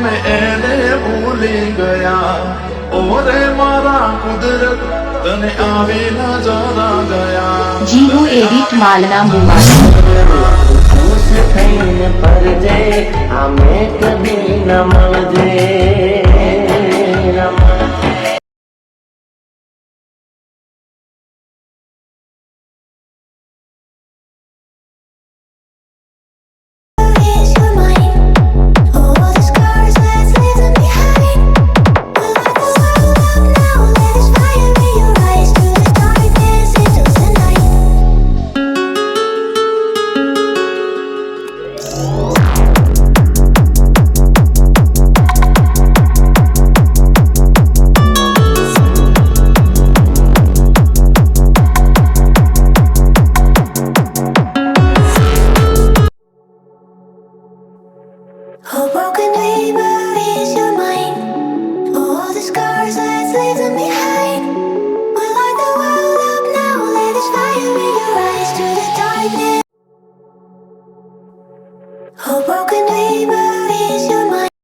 में एने भूली गया ओरे मारा कुदरत तने आवी न जरा गया जीहू एडिट मालना मुमा खुश थईन पर जे हमें कभी न मलजे Oh, broken dream, where is your mind? Oh, all the scars let's leave them behind. We light the world up now, let us fire in your eyes to the darkness. Oh, broken